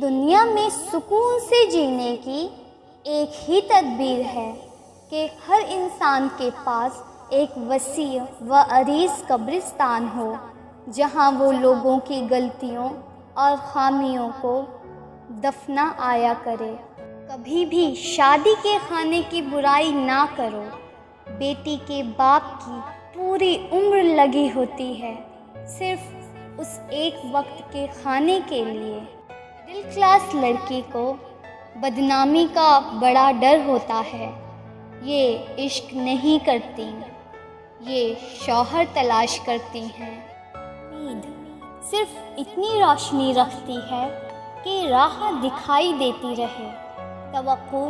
دنیا میں سکون سے جینے کی ایک ہی تدبیر ہے کہ ہر انسان کے پاس ایک وسیع و عریض قبرستان ہو، جہاں وہ لوگوں کی غلطیوں اور خامیوں کو دفنا آیا کرے۔ کبھی بھی شادی کے کھانے کی برائی نہ کرو۔ بیٹی کے باپ کی پوری عمر لگی ہوتی ہے صرف اس ایک وقت کے کھانے کے لیے۔ مڈل کلاس لڑکی کو بدنامی کا بڑا ڈر ہوتا ہے۔ یہ عشق نہیں کرتی، یہ شوہر تلاش کرتی ہیں۔ امید صرف اتنی روشنی رکھتی ہے کہ راہ دکھائی دیتی رہے۔ توقع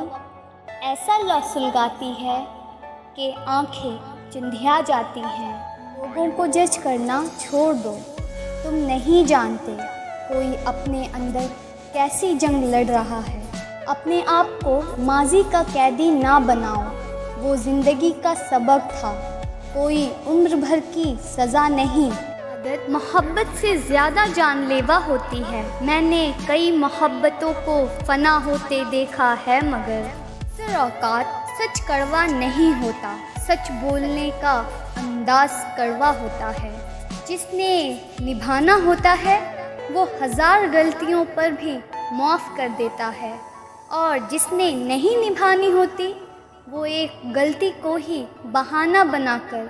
ایسا لو سلگاتی ہے کہ آنکھیں چندھیا جاتی ہیں۔ لوگوں کو جج کرنا چھوڑ دو، تم نہیں جانتے کوئی اپنے اندر کیسی جنگ لڑ رہا ہے۔ اپنے آپ کو ماضی کا قیدی نہ بناؤ، وہ زندگی کا سبق تھا، کوئی عمر بھر کی سزا نہیں۔ عادت محبت سے زیادہ جان لیوا ہوتی ہے۔ میں نے کئی محبتوں کو فنا ہوتے دیکھا ہے، مگر اکثر اوقات سچ کڑوا نہیں ہوتا، سچ بولنے کا انداز کڑوا ہوتا ہے۔ جس نے نبھانا ہوتا ہے وہ ہزار غلطیوں پر بھی معاف کر دیتا ہے، اور جس نے نہیں نبھانی ہوتی وہ ایک غلطی کو ہی بہانہ بنا کر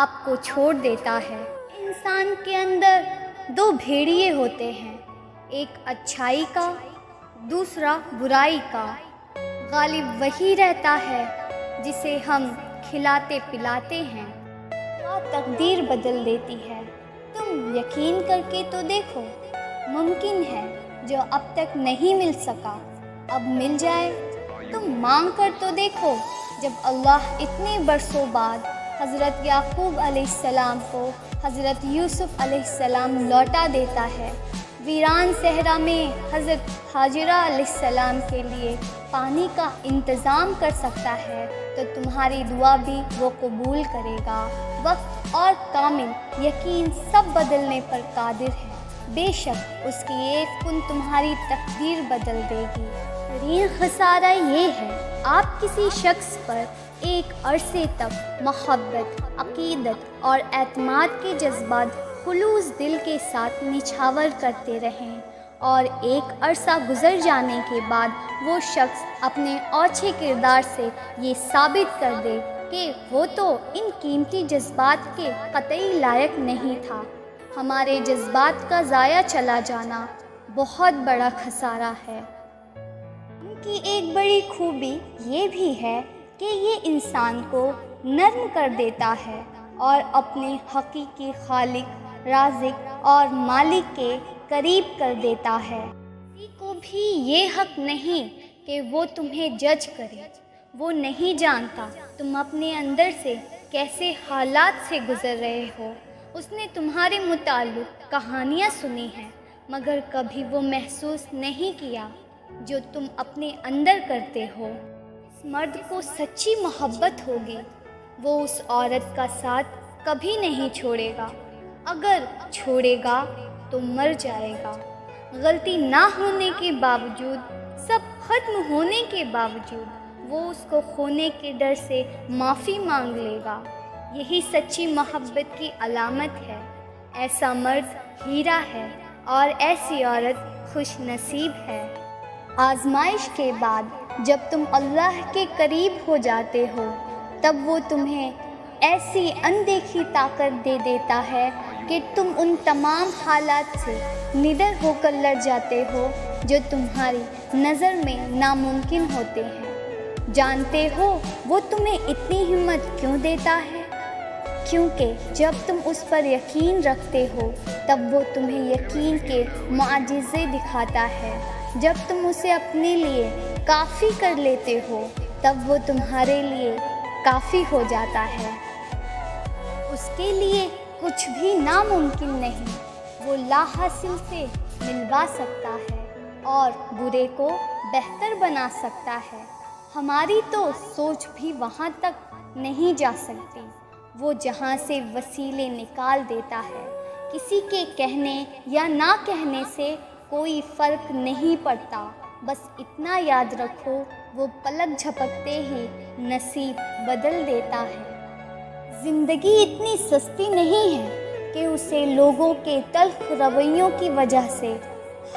آپ کو چھوڑ دیتا ہے۔ انسان کے اندر دو بھیڑیے ہوتے ہیں، ایک اچھائی کا، دوسرا برائی کا۔ غالب وہی رہتا ہے جسے ہم کھلاتے پلاتے ہیں۔ تقدیر بدل دیتی ہے۔ تم یقین کر کے تو دیکھو، ممکن ہے جو اب تک نہیں مل سکا اب مل جائے۔ تم مانگ کر تو دیکھو، جب اللہ اتنے برسوں بعد حضرت یعقوب علیہ السلام کو حضرت یوسف علیہ السلام لوٹا دیتا ہے، ویران صحرا میں حضرت حاجرہ علیہ السلام کے لیے پانی کا انتظام کر سکتا ہے، تو تمہاری دعا بھی وہ قبول کرے گا۔ وقت اور کامل یقین سب بدلنے پر قادر ہے۔ بے شک اس کی ایک کن تمہاری تقدیر بدل دے گی۔ ترین خسارہ یہ ہے، آپ کسی شخص پر ایک عرصے تک محبت، عقیدت اور اعتماد کے جذبات خلوص دل کے ساتھ نچھاور کرتے رہیں، اور ایک عرصہ گزر جانے کے بعد وہ شخص اپنے اوچھے کردار سے یہ ثابت کر دے کہ وہ تو ان قیمتی جذبات کے قطعی لائق نہیں تھا۔ ہمارے جذبات کا ضائع چلا جانا بہت بڑا خسارہ ہے۔ ان کی ایک بڑی خوبی یہ بھی ہے کہ یہ انسان کو نرم کر دیتا ہے اور اپنے حقیقی خالق، رازق اور مالک کے قریب کر دیتا ہے۔ کسی کو بھی یہ حق نہیں کہ وہ تمہیں جج کرے۔ وہ نہیں جانتا تم اپنے اندر سے کیسے حالات سے گزر رہے ہو۔ اس نے تمہارے متعلق کہانیاں سنی ہیں، مگر کبھی وہ محسوس نہیں کیا جو تم اپنے اندر کرتے ہو۔ اس مرد کو سچی محبت ہوگی، وہ اس عورت کا ساتھ کبھی نہیں چھوڑے گا، اگر چھوڑے گا تو مر جائے گا۔ غلطی نہ ہونے کے باوجود، سب ختم ہونے کے باوجود، وہ اس کو کھونے کے ڈر سے معافی مانگ لے گا۔ یہی سچی محبت کی علامت ہے۔ ایسا مرد ہیرا ہے اور ایسی عورت خوش نصیب ہے۔ آزمائش کے بعد جب تم اللہ کے قریب ہو جاتے ہو، تب وہ تمہیں ایسی اندیکھی طاقت دے دیتا ہے کہ تم ان تمام حالات سے نڈر ہو کر لڑ جاتے ہو جو تمہاری نظر میں ناممکن ہوتے ہیں۔ جانتے ہو وہ تمہیں اتنی ہمت کیوں دیتا ہے؟ کیونکہ جب تم اس پر یقین رکھتے ہو تب وہ تمہیں یقین کے معجزے دکھاتا ہے۔ جب تم اسے اپنے لیے کافی کر لیتے ہو تب وہ تمہارے لیے کافی ہو جاتا ہے۔ اس کے لیے کچھ بھی ناممکن نہیں۔ وہ لا حاصل سے ملوا سکتا ہے اور برے کو بہتر بنا سکتا ہے۔ ہماری تو سوچ بھی وہاں تک نہیں جا سکتی۔ وہ جہاں سے وسیلے نکال دیتا ہے، کسی کے کہنے یا نہ کہنے سے کوئی فرق نہیں پڑتا، بس اتنا یاد رکھو وہ پلک جھپکتے ہی نصیب بدل دیتا ہے۔ زندگی اتنی سستی نہیں ہے کہ اسے لوگوں کے تلخ رویوں کی وجہ سے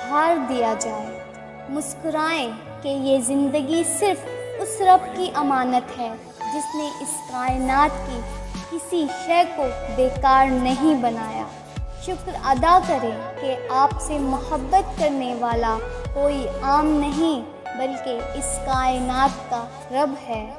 ہار دیا جائے۔ مسکرائیں کہ یہ زندگی صرف اس رب کی امانت ہے جس نے اس کائنات کی کسی شے کو بیکار نہیں بنایا۔ شکر ادا کریں کہ آپ سے محبت کرنے والا کوئی عام نہیں بلکہ اس کائنات کا رب ہے۔